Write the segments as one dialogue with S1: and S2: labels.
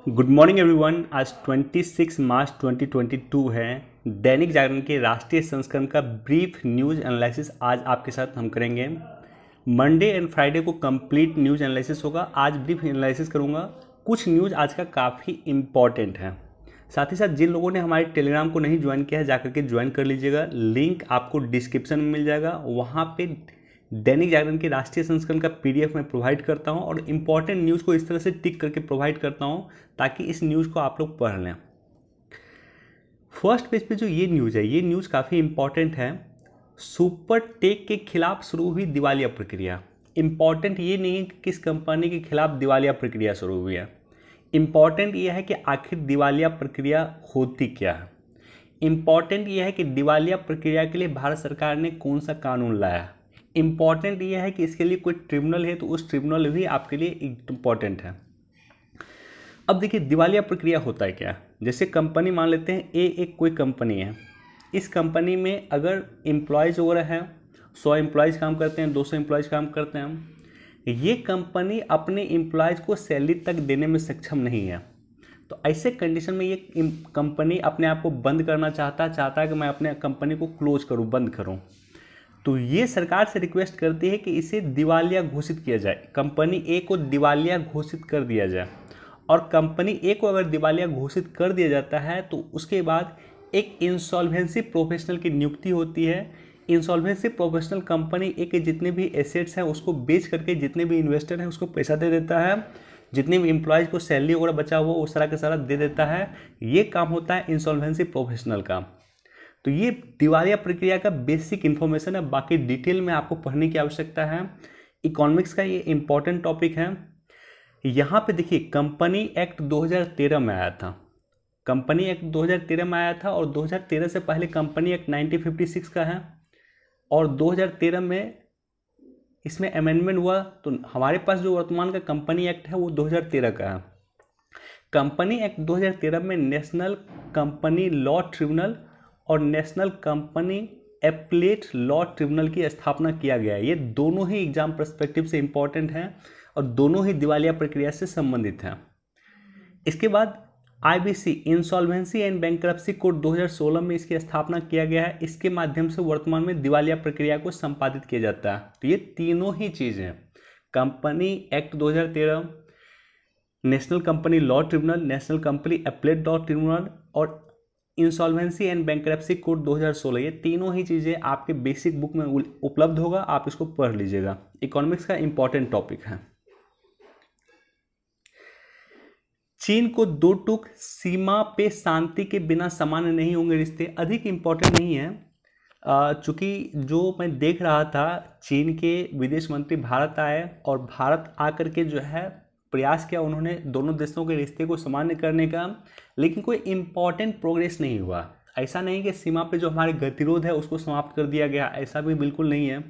S1: Good morning everyone. आज 26 मार्च 2022 है। दैनिक जागरण के राष्ट्रीय संस्करण का ब्रीफ न्यूज़ एनालिसिस आज आपके साथ हम करेंगे। मंडे एंड फ्राइडे को कंप्लीट न्यूज़ एनालिसिस होगा, आज ब्रीफ एनालिसिस करूंगा। कुछ न्यूज़ आज का काफ़ी इम्पॉर्टेंट है। साथ ही साथ जिन लोगों ने हमारे टेलीग्राम को नहीं ज्वाइन किया है जाकर के ज्वाइन कर लीजिएगा, लिंक आपको डिस्क्रिप्शन में मिल जाएगा। वहाँ पे दैनिक जागरण के राष्ट्रीय संस्करण का पीडीएफ मैं प्रोवाइड करता हूं और इम्पॉर्टेंट न्यूज़ को इस तरह से टिक करके प्रोवाइड करता हूं ताकि इस न्यूज़ को आप लोग पढ़ लें। फर्स्ट पेज पे जो ये न्यूज़ है, ये न्यूज़ काफ़ी इम्पॉर्टेंट है। सुपर टेक के खिलाफ शुरू हुई दिवालिया प्रक्रिया। इम्पॉर्टेंट ये नहीं है कि किस कंपनी के खिलाफ दिवालिया प्रक्रिया शुरू हुई है, इम्पॉर्टेंट ये है कि आखिर दिवालिया प्रक्रिया होती क्या है। इम्पॉर्टेंट ये है कि दिवालिया प्रक्रिया के लिए भारत सरकार ने कौन सा कानून लाया। इम्पॉर्टेंट ये है कि इसके लिए कोई ट्रिब्यूनल है तो उस ट्रिब्यूनल भी आपके लिए इम्पॉर्टेंट है। अब देखिए दिवालिया प्रक्रिया होता है क्या। जैसे कंपनी मान लेते हैं एक कोई कंपनी है, इस कंपनी में अगर एम्प्लॉयज़ वगैरह हैं, 100 एम्प्लॉयज़ काम करते हैं, 200 एम्प्लॉयज़ काम करते हैं, ये कंपनी अपने एम्प्लॉयज़ को सैलरी तक देने में सक्षम नहीं है। तो ऐसे कंडीशन में ये कंपनी अपने आप को बंद करना चाहता है कि मैं अपने कंपनी को क्लोज करूँ, बंद करूँ। तो ये सरकार से रिक्वेस्ट करती है कि इसे दिवालिया घोषित किया जाए, कंपनी ए को दिवालिया घोषित कर दिया जाए। और कंपनी ए को अगर दिवालिया घोषित कर दिया जाता है तो उसके बाद एक इंसॉल्वेंसी प्रोफेशनल की नियुक्ति होती है। इंसॉल्वेंसी प्रोफेशनल कंपनी ए के जितने भी एसेट्स हैं उसको बेच करके जितने भी इन्वेस्टर हैं उसको पैसा दे देता है, जितने भी एम्प्लॉयज़ को सैलरी वगैरह बचा हुआ वो सारा का सारा दे देता है। ये काम होता है इंसॉल्वेंसी प्रोफेशनल का। तो ये दिवालिया प्रक्रिया का बेसिक इन्फॉर्मेशन है, बाकी डिटेल में आपको पढ़ने की आवश्यकता है। इकोनॉमिक्स का ये इंपॉर्टेंट टॉपिक है। यहाँ पे देखिए कंपनी एक्ट 2013 में आया था, कंपनी एक्ट 2013 में आया था और 2013 से पहले कंपनी एक्ट 1956 का है और 2013 में इसमें अमेंडमेंट हुआ। तो हमारे पास जो वर्तमान का कंपनी एक्ट है वो 2013 का है। कंपनी एक्ट 2013 में नेशनल कंपनी लॉ ट्रिब्यूनल और national company applet law tribunal की स्थापना किया गया है। ये दोनों ही एग्जाम पर्सपेक्टिव से इंपॉर्टेंट हैं और दोनों ही दिवालिया प्रक्रिया से संबंधित हैं। इसके बाद IBC insolvency and bankruptcy code 2016 में इसकी स्थापना किया गया है। इसके माध्यम से वर्तमान में दिवालिया प्रक्रिया को संपादित किया जाता है। तो ये तीनों ही चीज़ें, company act 2013, national company law tribunal, national company applet law tribunal और इंसॉल्वेंसी एंड बैंकरप्सी कोड 2016, ये तीनों ही चीज़ें आपके बेसिक बुक में उपलब्ध होगा, आप इसको पढ़ लीजिएगा। इकोनॉमिक्स का इंपॉर्टेंट टॉपिक है। चीन को दो टूक, सीमा पे शांति के बिना सामान्य नहीं होंगे रिश्ते, अधिक इंपॉर्टेंट नहीं है। चूँकि जो मैं देख रहा था, चीन के विदेश मंत्री भारत आए और भारत आकर के जो है प्रयास किया उन्होंने दोनों देशों के रिश्ते को सामान्य करने का, लेकिन कोई इम्पॉर्टेंट प्रोग्रेस नहीं हुआ। ऐसा नहीं कि सीमा पे जो हमारे गतिरोध है उसको समाप्त कर दिया गया, ऐसा भी बिल्कुल नहीं है।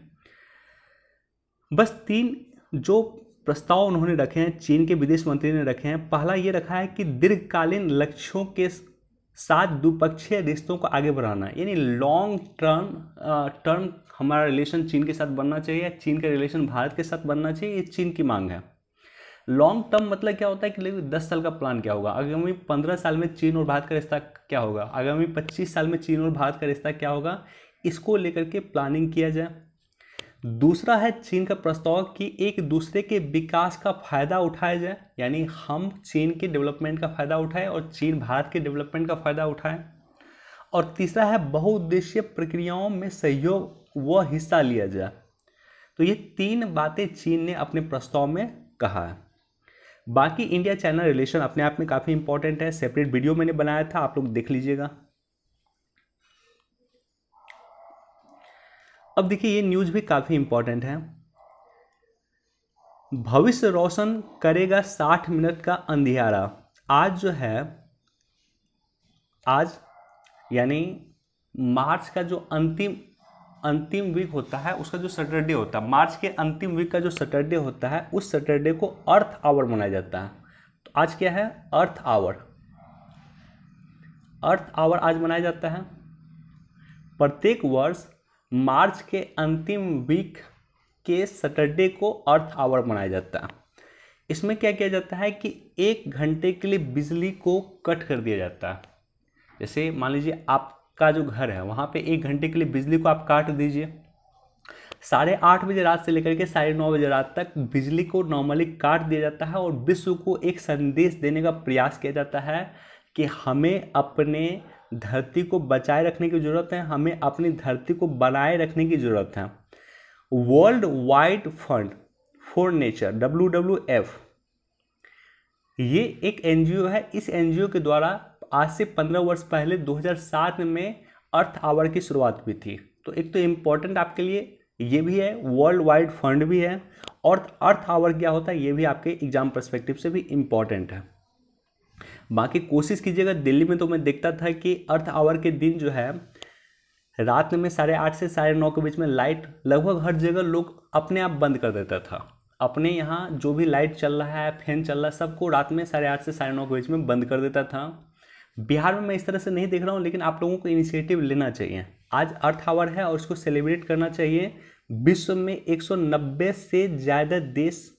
S1: बस 3 जो प्रस्ताव उन्होंने रखे हैं, चीन के विदेश मंत्री ने रखे हैं। पहला ये रखा है कि दीर्घकालीन लक्ष्यों के साथ द्विपक्षीय रिश्तों को आगे बढ़ाना, यानी लॉन्ग टर्म हमारा रिलेशन चीन के साथ बनना चाहिए, चीन का रिलेशन भारत के साथ बनना चाहिए, ये चीन की मांग है। लॉन्ग टर्म मतलब क्या होता है कि 10 साल का प्लान क्या होगा, आगामी 15 साल में चीन और भारत का रिश्ता क्या होगा, आगामी 25 साल में चीन और भारत का रिश्ता क्या होगा, इसको लेकर के प्लानिंग किया जाए। दूसरा है चीन का प्रस्ताव कि एक दूसरे के विकास का फायदा उठाया जाए, यानी हम चीन के डेवलपमेंट का फायदा उठाएं और चीन भारत के डेवलपमेंट का फायदा उठाएं। और तीसरा है बहुउद्देशीय प्रक्रियाओं में सहयोग व हिस्सा लिया जाए। तो ये 3 बातें चीन ने अपने प्रस्ताव में कहा है। बाकी इंडिया चाइना रिलेशन अपने आप में काफ़ी इंपॉर्टेंट है, सेपरेट वीडियो मैंने बनाया था, आप लोग देख लीजिएगा। अब देखिए ये न्यूज़ भी काफ़ी इंपॉर्टेंट है। भविष्य रोशन करेगा 60 मिनट का अंधियारा। आज जो है, आज यानी मार्च का जो अंतिम वीक होता है, उसका जो सैटरडे होता है, मार्च के अंतिम वीक का जो सैटरडे होता है, उस सैटरडे को अर्थ आवर मनाया जाता है। तो आज क्या है, अर्थ आवर। अर्थ आवर आज मनाया जाता है। प्रत्येक वर्ष मार्च के अंतिम वीक के सैटरडे को अर्थ आवर मनाया जाता है। इसमें क्या किया जाता है कि 1 घंटे के लिए बिजली को कट कर दिया जाता है। जैसे मान लीजिए आपका जो घर है वहाँ पे 1 घंटे के लिए बिजली को आप काट दीजिए। 8:30 बजे रात से लेकर के 9:30 बजे रात तक बिजली को नॉर्मली काट दिया जाता है और विश्व को एक संदेश देने का प्रयास किया जाता है कि हमें अपने धरती को बचाए रखने की ज़रूरत है, हमें अपनी धरती को बनाए रखने की ज़रूरत है। World wide fund for nature WWF ये एक NGO है। इस NGO के द्वारा आज से 15 वर्ष पहले 2007 में अर्थ आवर की शुरुआत हुई थी। तो एक तो इम्पोर्टेंट आपके लिए ये भी है, वर्ल्ड वाइड फंड भी है, और अर्थ आवर क्या होता है ये भी आपके एग्जाम पर्सपेक्टिव से भी इम्पॉर्टेंट है। बाकी कोशिश कीजिएगा, दिल्ली में तो मैं देखता था कि अर्थ आवर के दिन जो है रात में 8:30 से 9:30 के बीच में लाइट लगभग हर जगह लोग अपने आप बंद कर देता था। अपने यहाँ जो भी लाइट चल रहा है, फैन चल रहा है, सबको रात में 8:30 से 9:30 के बीच में बंद कर देता था। बिहार में मैं इस तरह से नहीं देख रहा हूँ, लेकिन आप लोगों को इनिशिएटिव लेना चाहिए। आज अर्थ आवर है और इसको सेलिब्रेट करना चाहिए। विश्व में 190 से ज़्यादा देश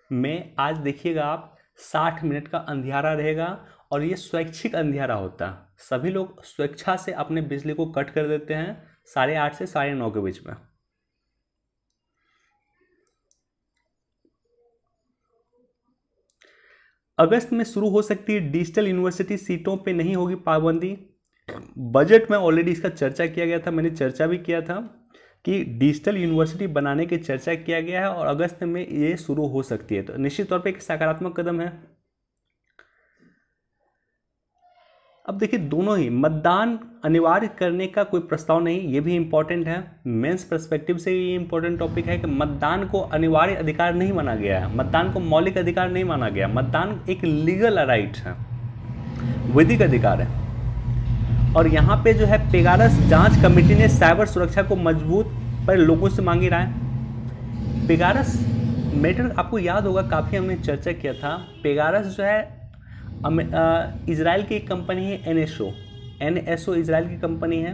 S1: में आज देखिएगा आप 60 मिनट का अंधियारा रहेगा, और ये स्वैच्छिक अंधियारा होता है। सभी लोग स्वेच्छा से अपने बिजली को कट कर देते हैं 8:30 से 9:30 के बीच में। अगस्त में शुरू हो सकती है डिजिटल यूनिवर्सिटी, सीटों पे नहीं होगी पाबंदी। बजट में ऑलरेडी इसका चर्चा किया गया था, मैंने चर्चा भी किया था कि डिजिटल यूनिवर्सिटी बनाने की चर्चा किया गया है और अगस्त में ये शुरू हो सकती है। तो निश्चित तौर पे एक सकारात्मक कदम है। अब देखिए, दोनों ही मतदान अनिवार्य करने का कोई प्रस्ताव नहीं, ये भी इम्पोर्टेंट है। मेंस पर्सपेक्टिव से ये इम्पोर्टेंट टॉपिक है कि मतदान को अनिवार्य अधिकार नहीं माना गया है, मतदान को मौलिक अधिकार नहीं माना गया। मतदान एक लीगल राइट है, वैधिक अधिकार है। और यहाँ पे जो है पेगारस जांच कमेटी ने साइबर सुरक्षा को मजबूत पर लोगों से मांगी राय। पेगारस मैटर आपको याद होगा, काफ़ी हमने चर्चा किया था। पेगारस जो है इजराइल की एक कंपनी है, NSO इजराइल की कंपनी है।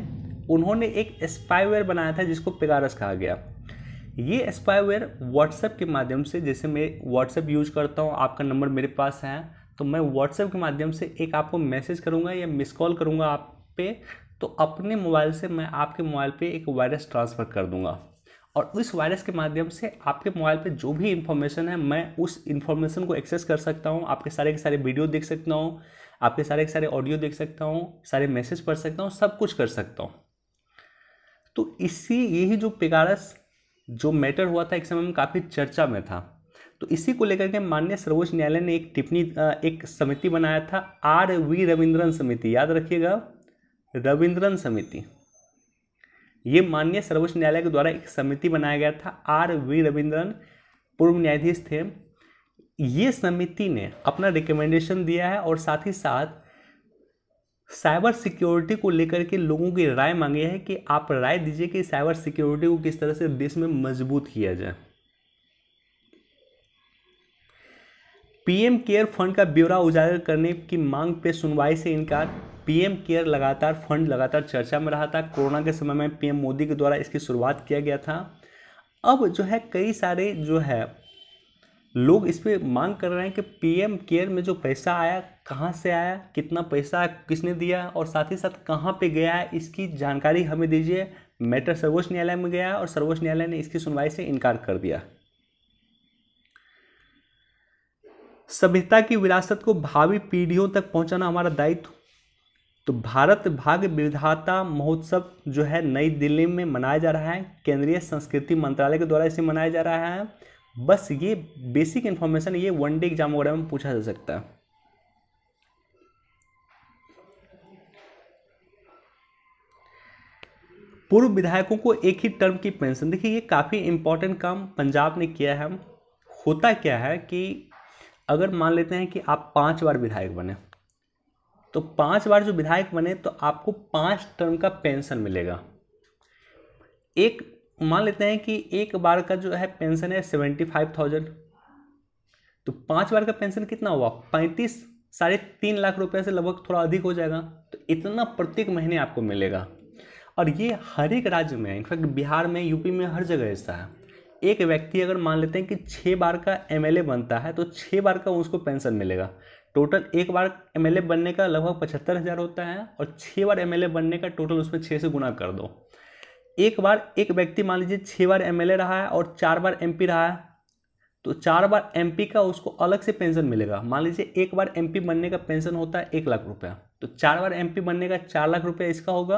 S1: उन्होंने एक स्पाईवेयर बनाया था जिसको पेगारस कहा गया। ये स्पाईवेयर व्हाट्सएप के माध्यम से, जैसे मैं व्हाट्सएप यूज करता हूँ, आपका नंबर मेरे पास है, तो मैं व्हाट्सएप के माध्यम से एक आपको मैसेज करूँगा या मिस कॉल करूँगा आप पे, तो अपने मोबाइल से मैं आपके मोबाइल पे एक वायरस ट्रांसफ़र कर दूँगा, और उस वायरस के माध्यम से आपके मोबाइल पे जो भी इंफॉर्मेशन है मैं उस इंफॉर्मेशन को एक्सेस कर सकता हूँ। आपके सारे के सारे वीडियो देख सकता हूँ, आपके सारे के सारे ऑडियो देख सकता हूँ, सारे मैसेज पढ़ सकता हूँ, सब कुछ कर सकता हूँ। तो यही जो पेगारस जो मैटर हुआ था, एक समय में काफ़ी चर्चा में था। तो इसी को लेकर के माननीय सर्वोच्च न्यायालय ने एक समिति बनाया था, RV रविंद्रन समिति। याद रखिएगा, रविंद्रन समिति। ये माननीय सर्वोच्च न्यायालय के द्वारा एक समिति बनाया गया था। RV रविंद्रन पूर्व न्यायाधीश थे। ये समिति ने अपना रिकमेंडेशन दिया है और साथ ही साथ साइबर सिक्योरिटी को लेकर के लोगों की राय मांगी है कि आप राय दीजिए कि साइबर सिक्योरिटी को किस तरह से देश में मजबूत किया जाए। PM केयर फंड का ब्यौरा उजागर करने की मांग पे सुनवाई से इनकार। PM केयर फंड लगातार चर्चा में रहा था। कोरोना के समय में PM मोदी के द्वारा इसकी शुरुआत किया गया था। अब जो है कई सारे जो है लोग इस पर मांग कर रहे हैं कि PM केयर में जो पैसा आया, कहाँ से आया, कितना पैसा किसने दिया, और साथ ही साथ कहाँ पे गया है, इसकी जानकारी हमें दीजिए। मैटर सर्वोच्च न्यायालय में गया और सर्वोच्च न्यायालय ने इसकी सुनवाई से इनकार कर दिया। सभ्यता की विरासत को भावी पीढ़ियों तक पहुंचाना हमारा दायित्व। तो भारत भाग्य विधाता महोत्सव जो है नई दिल्ली में मनाया जा रहा है। केंद्रीय संस्कृति मंत्रालय के द्वारा इसे मनाया जा रहा है। बस ये बेसिक इन्फॉर्मेशन, ये वनडे एग्जाम वगैरह में पूछा जा सकता है। पूर्व विधायकों को एक ही टर्म की पेंशन। देखिए, ये काफ़ी इंपॉर्टेंट काम पंजाब ने किया है। होता क्या है कि अगर मान लेते हैं कि आप 5 बार विधायक बने, तो 5 बार जो विधायक बने तो आपको 5 टर्म का पेंशन मिलेगा। एक मान लेते हैं कि एक बार का जो है पेंशन है 75,000, तो 5 बार का पेंशन कितना हुआ, 35-3.5 लाख रुपए से लगभग थोड़ा अधिक हो जाएगा। तो इतना प्रत्येक महीने आपको मिलेगा, और ये हर एक राज्य में, इनफैक्ट बिहार में, यूपी में, हर जगह ऐसा है। एक व्यक्ति अगर मान लेते हैं कि 6 बार का एमएलए बनता है तो 6 बार का उसको पेंशन मिलेगा। टोटल एक बार एमएलए बनने का लगभग 75,000 होता है और 6 बार एमएलए बनने का टोटल उसमें 6 से गुना कर दो। एक बार एक व्यक्ति मान लीजिए 6 बार एमएलए रहा है और 4 बार एमपी रहा है, तो 4 बार एमपी का उसको अलग से पेंशन मिलेगा। मान लीजिए एक बार एमपी बनने का पेंशन होता है 1 लाख रुपया, तो 4 बार एमपी बनने का 4 लाख रुपया इसका होगा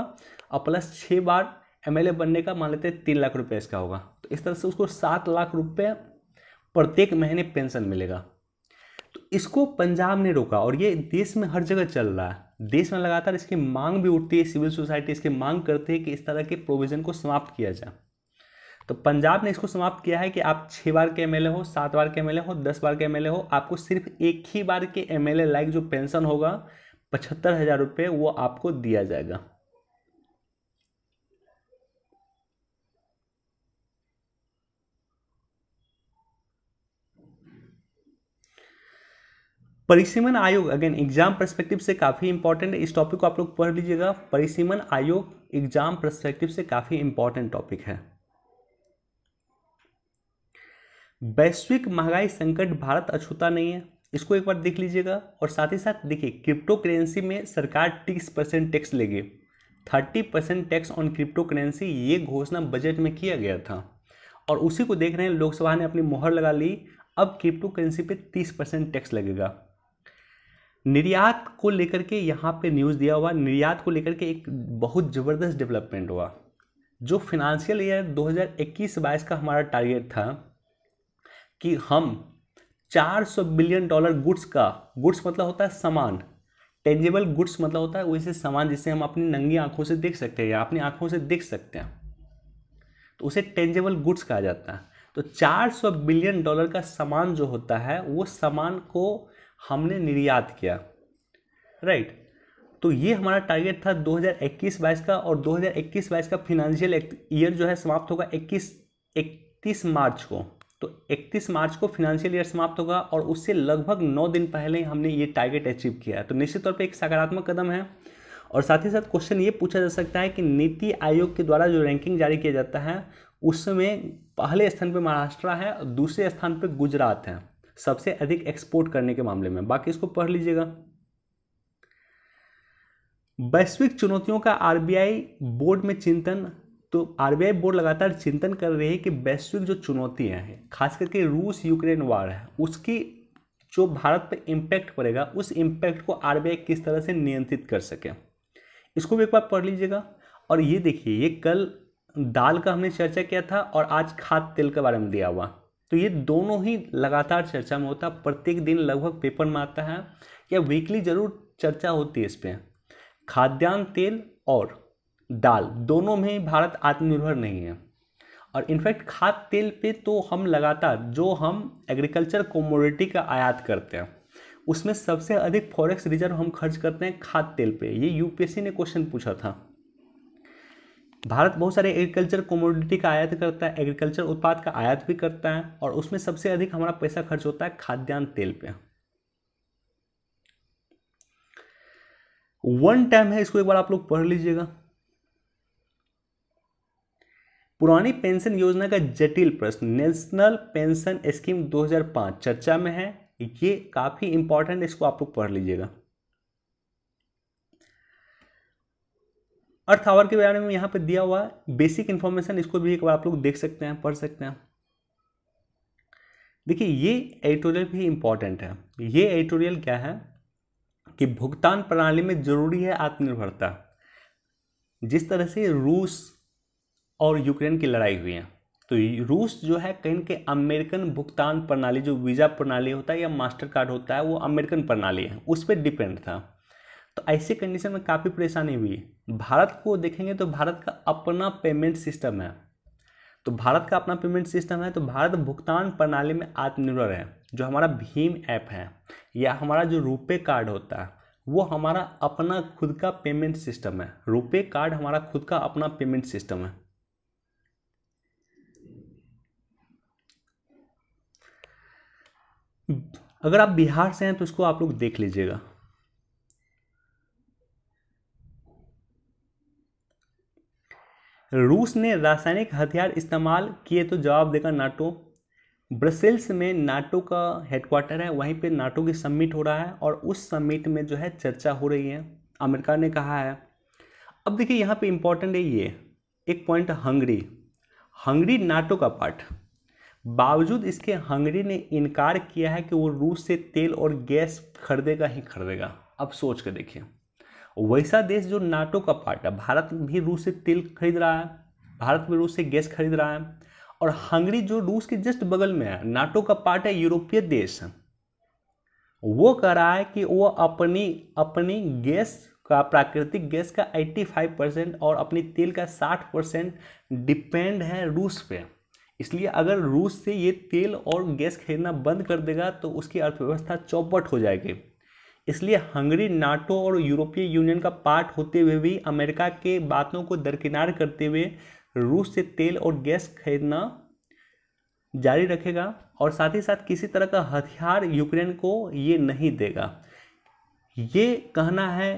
S1: और प्लस 6 बार एमएलए बनने का मान लेते हैं 3 लाख रुपया इसका होगा। तो इस तरह से उसको 7 लाख रुपये प्रत्येक महीने पेंशन मिलेगा। तो इसको पंजाब ने रोका और ये देश में हर जगह चल रहा है। देश में लगातार इसकी मांग भी उठती है, सिविल सोसाइटी इसकी मांग करती है कि इस तरह के प्रोविज़न को समाप्त किया जाए। तो पंजाब ने इसको समाप्त किया है कि आप 6 बार के एमएलए हो, 7 बार के एमएलए हो, 10 बार के एमएलए हो, आपको सिर्फ एक ही बार के एमएलए लाइक जो पेंशन होगा 75,000 रुपये वो आपको दिया जाएगा। परिसीमन आयोग अगेन एग्जाम पर्सपेक्टिव से काफ़ी इंपॉर्टेंट है, इस टॉपिक को आप लोग पढ़ लीजिएगा। परिसीमन आयोग एग्जाम पर्सपेक्टिव से काफ़ी इंपॉर्टेंट टॉपिक है। वैश्विक महंगाई संकट भारत अछूता नहीं है, इसको एक बार देख लीजिएगा। और साथ ही साथ देखिए क्रिप्टो करेंसी में सरकार 30% टैक्स लेगी, 30% टैक्स ऑन क्रिप्टो करेंसी, ये घोषणा बजट में किया गया था और उसी को देख रहे हैं लोकसभा ने अपनी मोहर लगा ली। अब क्रिप्टो करेंसी पे 30% टैक्स लगेगा। निर्यात को लेकर के यहाँ पे न्यूज़ दिया हुआ, निर्यात को लेकर के एक बहुत ज़बरदस्त डेवलपमेंट हुआ। जो फिनेंशियल ईयर 2021-22 का हमारा टारगेट था कि हम 400 बिलियन डॉलर गुड्स का, गुड्स मतलब होता है सामान, टेंजिबल गुड्स मतलब होता है वैसे सामान जिसे हम अपनी नंगी आंखों से देख सकते हैं या अपनी आंखों से देख सकते हैं, तो उसे टेंजिबल गुड्स कहा जाता है। तो 400 बिलियन डॉलर का सामान जो होता है वो सामान को हमने निर्यात किया, राइट। तो ये हमारा टारगेट था 2021-22 का और 2021-22 का फिनेंशियल ईयर जो है समाप्त होगा 31 मार्च को। तो 31 मार्च को फिनेंशियल ईयर समाप्त होगा और उससे लगभग 9 दिन पहले हमने ये टारगेट अचीव किया है। तो निश्चित तौर पे एक सकारात्मक कदम है। और साथ ही साथ क्वेश्चन ये पूछा जा सकता है कि नीति आयोग के द्वारा जो रैंकिंग जारी किया जाता है उसमें पहले स्थान पे महाराष्ट्र है और दूसरे स्थान पे गुजरात है सबसे अधिक एक्सपोर्ट करने के मामले में। बाकी इसको पढ़ लीजिएगा। वैश्विक चुनौतियों का आरबीआई बोर्ड में चिंतन। तो आरबीआई बोर्ड लगातार चिंतन कर रही है कि वैश्विक जो चुनौतियां हैं, खास करके रूस यूक्रेन वार है, उसकी जो भारत पे इम्पैक्ट पड़ेगा उस इम्पैक्ट को आरबीआई किस तरह से नियंत्रित कर सके, इसको भी एक बार पढ़ लीजिएगा। और ये देखिए, ये कल दाल का हमने चर्चा किया था और आज खाद्य तेल के बारे में दिया हुआ। तो ये दोनों ही लगातार चर्चा में होता है, प्रत्येक दिन लगभग पेपर में आता है या वीकली जरूर चर्चा होती है इस पर। खाद्यान्न तेल और दाल दोनों में भारत आत्मनिर्भर नहीं है। और इनफैक्ट खाद्य तेल पे तो हम लगातार जो हम एग्रीकल्चर कोमोडिटी का आयात करते हैं उसमें सबसे अधिक फॉरेक्स रिजर्व हम खर्च करते हैं खाद्य तेल पे। ये यूपीएससी ने क्वेश्चन पूछा था। भारत बहुत सारे एग्रीकल्चर कोमोडिटी का आयात करता है, एग्रीकल्चर उत्पाद का आयात भी करता है और उसमें सबसे अधिक हमारा पैसा खर्च होता है खाद्यान्न तेल पे। वन टाइम है, इसको एक बार आप लोग पढ़ लीजिएगा। पुरानी पेंशन योजना का जटिल प्रश्न, नेशनल पेंशन स्कीम 2005 चर्चा में है, ये काफी इंपॉर्टेंट, इसको आप लोग पढ़ लीजिएगा। अर्थ आवर के बारे में यहाँ पे दिया हुआ बेसिक इंफॉर्मेशन, इसको भी एक बार आप लोग देख सकते हैं, पढ़ सकते हैं। देखिए ये एडिटोरियल भी इंपॉर्टेंट है। ये एडिटोरियल क्या है कि भुगतान प्रणाली में जरूरी है आत्मनिर्भरता। जिस तरह से रूस और यूक्रेन की लड़ाई हुई है, तो रूस जो है कहीं के अमेरिकन भुगतान प्रणाली, जो वीज़ा प्रणाली होता है या मास्टर कार्ड होता है, वो अमेरिकन प्रणाली है, उस पर डिपेंड था। तो ऐसे कंडीशन में काफ़ी परेशानी हुई। भारत को देखेंगे तो भारत का अपना पेमेंट सिस्टम है, तो भारत का अपना पेमेंट सिस्टम है, तो भारत भुगतान प्रणाली में आत्मनिर्भर है। जो हमारा भीम ऐप है या हमारा जो रुपे कार्ड होता है वो हमारा अपना खुद का पेमेंट सिस्टम है। रुपे कार्ड हमारा खुद का अपना पेमेंट सिस्टम है। अगर आप बिहार से हैं तो इसको आप लोग देख लीजिएगा। रूस ने रासायनिक हथियार इस्तेमाल किए तो जवाब देगा नाटो। ब्रसेल्स में नाटो का हेडक्वार्टर है, वहीं पे नाटो की समिट हो रहा है और उस समिट में जो है चर्चा हो रही है, अमेरिका ने कहा है। अब देखिए यहाँ पे इम्पोर्टेंट है ये एक पॉइंट, हंगरी नाटो का पार्ट, बावजूद इसके हंगरी ने इनकार किया है कि वो रूस से तेल और गैस खरीदेगा ही खरीदेगा। अब सोच कर देखिए, वैसा देश जो नाटो का पार्ट है, भारत भी रूस से तेल खरीद रहा है, भारत भी रूस से गैस खरीद रहा है, और हंगरी जो रूस के जस्ट बगल में है, नाटो का पार्ट है, यूरोपीय देश है, वो कह रहा है कि वो अपनी गैस का, प्राकृतिक गैस का 85% और अपनी तेल का 60% डिपेंड है रूस पे। इसलिए अगर रूस से ये तेल और गैस खरीदना बंद कर देगा तो उसकी अर्थव्यवस्था चौपट हो जाएगी। इसलिए हंगरी नाटो और यूरोपीय यूनियन का पार्ट होते हुए भी अमेरिका के बातों को दरकिनार करते हुए रूस से तेल और गैस खरीदना जारी रखेगा और साथ ही साथ किसी तरह का हथियार यूक्रेन को ये नहीं देगा। ये कहना है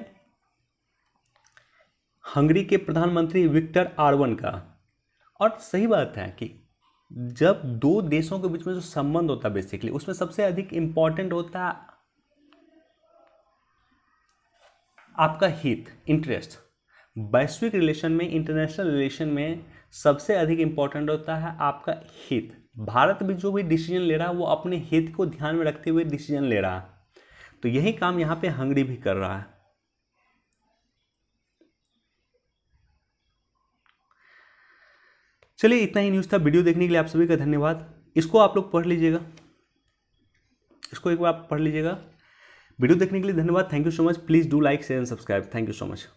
S1: हंगरी के प्रधानमंत्री विक्टर ऑर्बन का। और सही बात है कि जब दो देशों के बीच में जो संबंध होता है बेसिकली, उसमें सबसे अधिक इंपॉर्टेंट होता है आपका हित, इंटरेस्ट। वैश्विक रिलेशन में, इंटरनेशनल रिलेशन में सबसे अधिक इंपॉर्टेंट होता है आपका हित। भारत भी जो भी डिसीजन ले रहा है वो अपने हित को ध्यान में रखते हुए डिसीजन ले रहा है, तो यही काम यहाँ पे हंगरी भी कर रहा है। चलिए, इतना ही न्यूज़ था। वीडियो देखने के लिए आप सभी का धन्यवाद। इसको आप लोग पढ़ लीजिएगा, इसको एक बार आप पढ़ लीजिएगा। वीडियो देखने के लिए धन्यवाद। Thank you so much. Please do like, share and subscribe. Thank you so much.